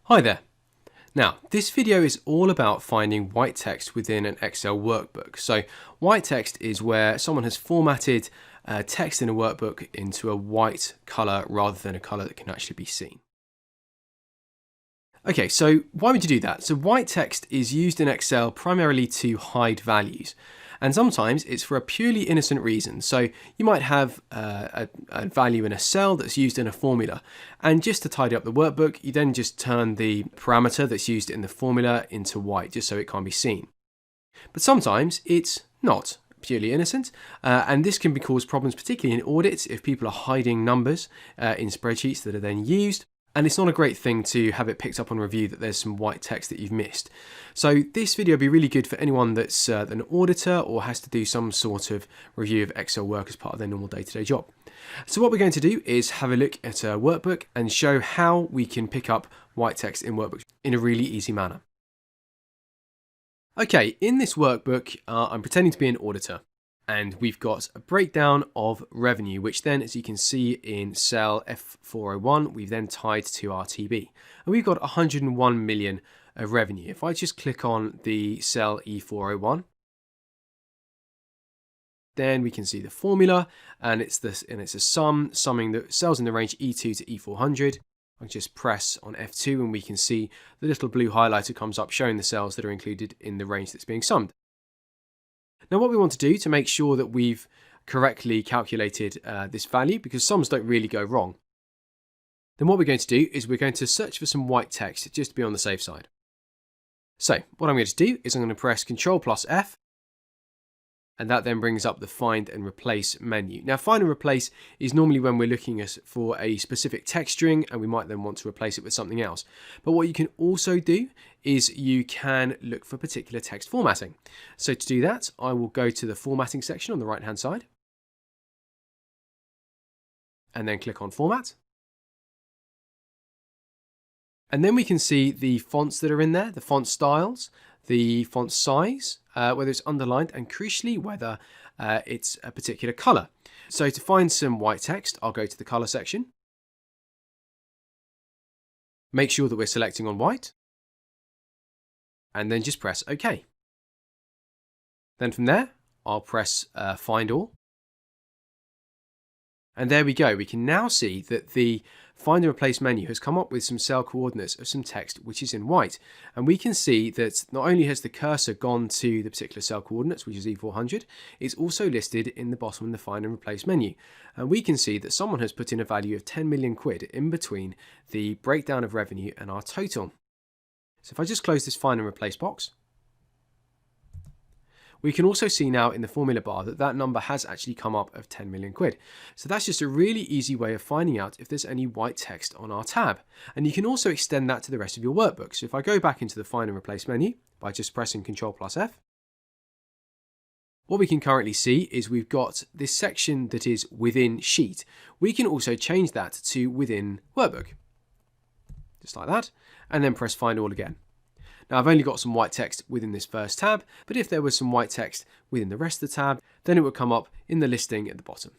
Hi there. Now, this video is all about finding white text within an Excel workbook. So white text is where someone has formatted text in a workbook into a white color rather than a color that can actually be seen. Okay, so why would you do that? So white text is used in Excel primarily to hide values. And sometimes it's for a purely innocent reason. So you might have a value in a cell that's used in a formula. And just to tidy up the workbook, you then just turn the parameter that's used in the formula into white, just so it can't be seen. But sometimes it's not purely innocent. And this can cause problems, particularly in audits, if people are hiding numbers in spreadsheets that are then used. And it's not a great thing to have it picked up on review that there's some white text that you've missed. So this video will be really good for anyone that's an auditor or has to do some sort of review of Excel work as part of their normal day-to-day job. So what we're going to do is have a look at a workbook and show how we can pick up white text in workbooks in a really easy manner. Okay, in this workbook, I'm pretending to be an auditor. And we've got a breakdown of revenue, which then, as you can see in cell F401, we've then tied to our TB. And we've got 101 million of revenue. If I just click on the cell E401, then we can see the formula, and it's a summing the cells in the range E2 to E400. I just press on F2 and we can see the little blue highlighter comes up showing the cells that are included in the range that's being summed. Now what we want to do to make sure that we've correctly calculated this value, because sums don't really go wrong, then what we're going to do is we're going to search for some white text just to be on the safe side. So what I'm going to do is I'm going to press Ctrl plus F, and that then brings up the find and replace menu. Now find and replace is normally when we're looking for a specific text string and we might then want to replace it with something else. But what you can also do is you can look for particular text formatting. So to do that, I will go to the formatting section on the right hand side and then click on format. And then we can see the fonts that are in there, the font styles, the font size, whether it's underlined, and crucially whether it's a particular color. So to find some white text, I'll go to the color section. Make sure that we're selecting on white. And then just press OK. Then from there, I'll press Find All. And there we go. We can now see that the Find and Replace menu has come up with some cell coordinates of some text which is in white. And we can see that not only has the cursor gone to the particular cell coordinates, which is E400, it's also listed in the bottom of the Find and Replace menu. And we can see that someone has put in a value of 10 million quid in between the breakdown of revenue and our total. So if I just close this Find and Replace box, we can also see now in the formula bar that that number has actually come up of 10 million quid. So that's just a really easy way of finding out if there's any white text on our tab. And you can also extend that to the rest of your workbook. So if I go back into the Find and Replace menu by just pressing Ctrl plus F, what we can currently see is we've got this section that is within sheet. We can also change that to within workbook, just like that, and then press Find All again. Now I've only got some white text within this first tab, but if there was some white text within the rest of the tab, then it would come up in the listing at the bottom.